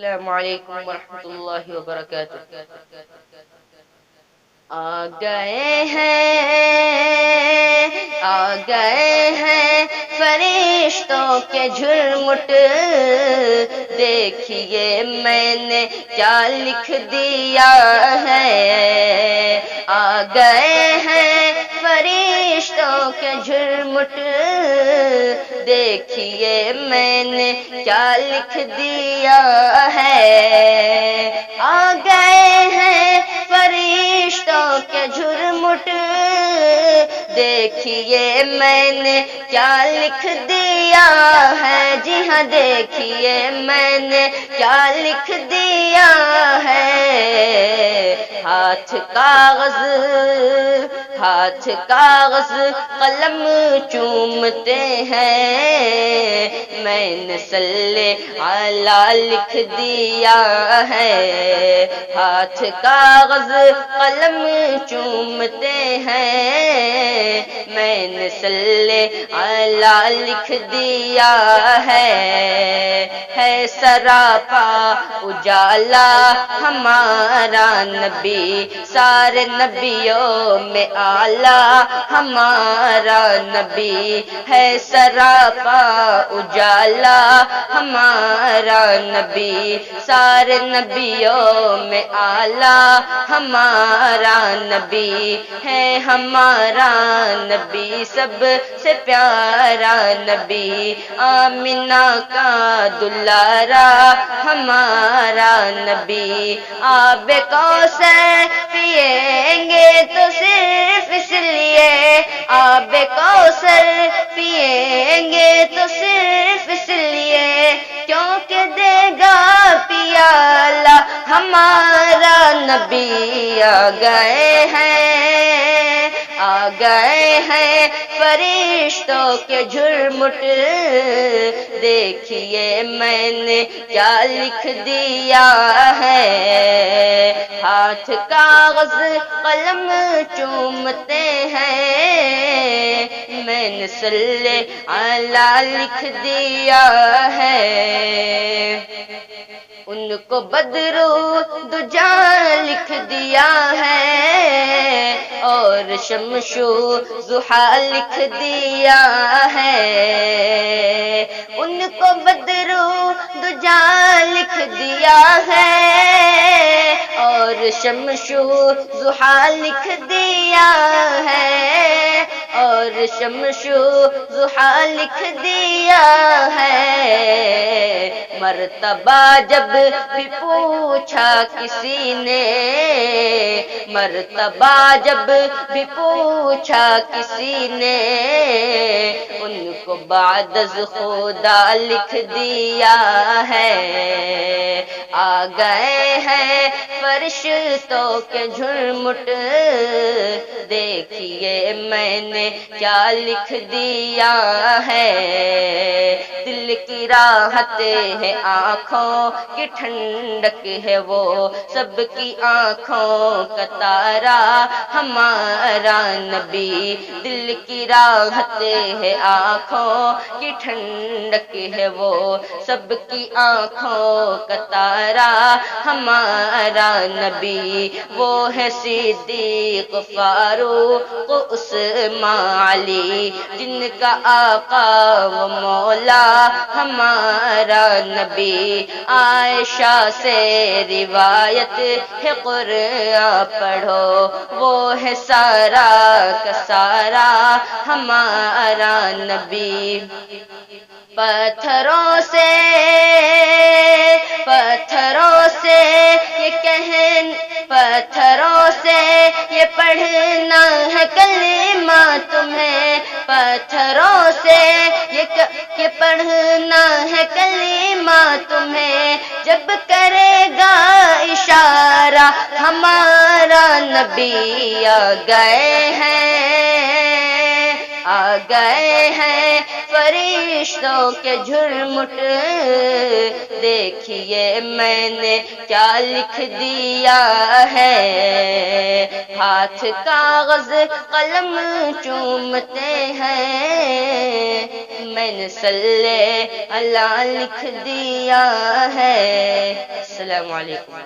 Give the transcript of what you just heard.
السلام علیکم ورحمۃ اللہ وبرکاتہ۔ آ گئے ہیں، آ گئے ہیں فرشتوں کے جھرمٹ، دیکھیے میں نے کیا لکھ دیا ہے۔ آ گئے ہیں فرشتوں کے جھرمٹ، دیکھیے میں نے کیا لکھ دیا ہے۔ آ گئے ہیں فرشتوں کے جھرمٹ، دیکھیے میں نے کیا لکھ دیا ہے۔ جی ہاں دیکھیے میں نے کیا لکھ دیا ہے۔ ہاتھ کاغذ، ہاتھ کاغذ قلم چومتے ہیں، میں نے صلی علی لکھ دیا ہے۔ ہاتھ کاغذ قلم چومتے ہیں، میں نے صلی علی لکھ دیا ہے سراپا اجالا ہمارا نبی، سارے نبیوں میں اعلیٰ ہمارا نبی ہے۔ سراپا اجالا ہمارا نبی، سارے نبیوں میں اعلیٰ ہمارا نبی ہے۔ ہمارا نبی سب سے پیارا نبی، آمینہ کا دلارا ہمارا نبی۔ آب کوثر پئیں گے تو صرف اس لیے، آب کوثر پئیں گے تو صرف اس لیے، کیونکہ دے گا پیالہ ہمارا نبی۔ آ گئے ہیں، آ گئے ہیں فرشتوں کے جھرمٹ، دیکھیے میں نے کیا لکھ دیا ہے۔ ہاتھ کاغذ قلم چومتے ہیں، میں نے صلی علی لکھ دیا ہے۔ ان کو بدرو دجا لکھ دیا ہے، اور شمشو ضحیٰ لکھ دیا ہے۔ ان کو بدرو دجا لکھ دیا ہے، اور شمشو ضحیٰ لکھ دیا ہے، اور شمشو ضحیٰ لکھ دیا ہے۔ مرتبہ جب بھی پوچھا کسی نے، مرتبہ جب بھی پوچھا کسی نے، ان کو بعد از خدا لکھ دیا ہے۔ آ گئے ہیں فرشتوں کے جھرمٹ، دیکھیے میں نے کیا لکھ دیا ہے۔ دل کی راحت ہے آنکھوں کی ٹھنڈک ہے وہ، سب کی آنکھوں کا تارا ہمارا نبی۔ دل کی راحت ہے آنکھوں کی ٹھنڈک ہے وہ، سب کی آنکھوں کا تارا ہمارا نبی۔ وہ ہے صدیق فاروق عثمان علی، جن کا آقا و مولا ہمارا نبی۔ عائشہ سے روایت ہے قرآن پڑھو، وہ ہے سارا کا سارا ہمارا نبی۔ پتھروں سے، پتھروں سے یہ پتھروں سے یہ پڑھنا ہے کلمہ تمہیں، پتھروں سے یہ پڑھنا ہے کلمہ تمہیں، جب کرے گا اشارہ ہمارا نبی۔ آ گئے ہیں، آ گئے ہیں فرشتوں کے جھرمٹ، دیکھیے میں نے کیا لکھ دیا ہے۔ ہاتھ کاغذ قلم چومتے ہیں، میں نے صلی اللہ لکھ دیا ہے۔ السلام علیکم۔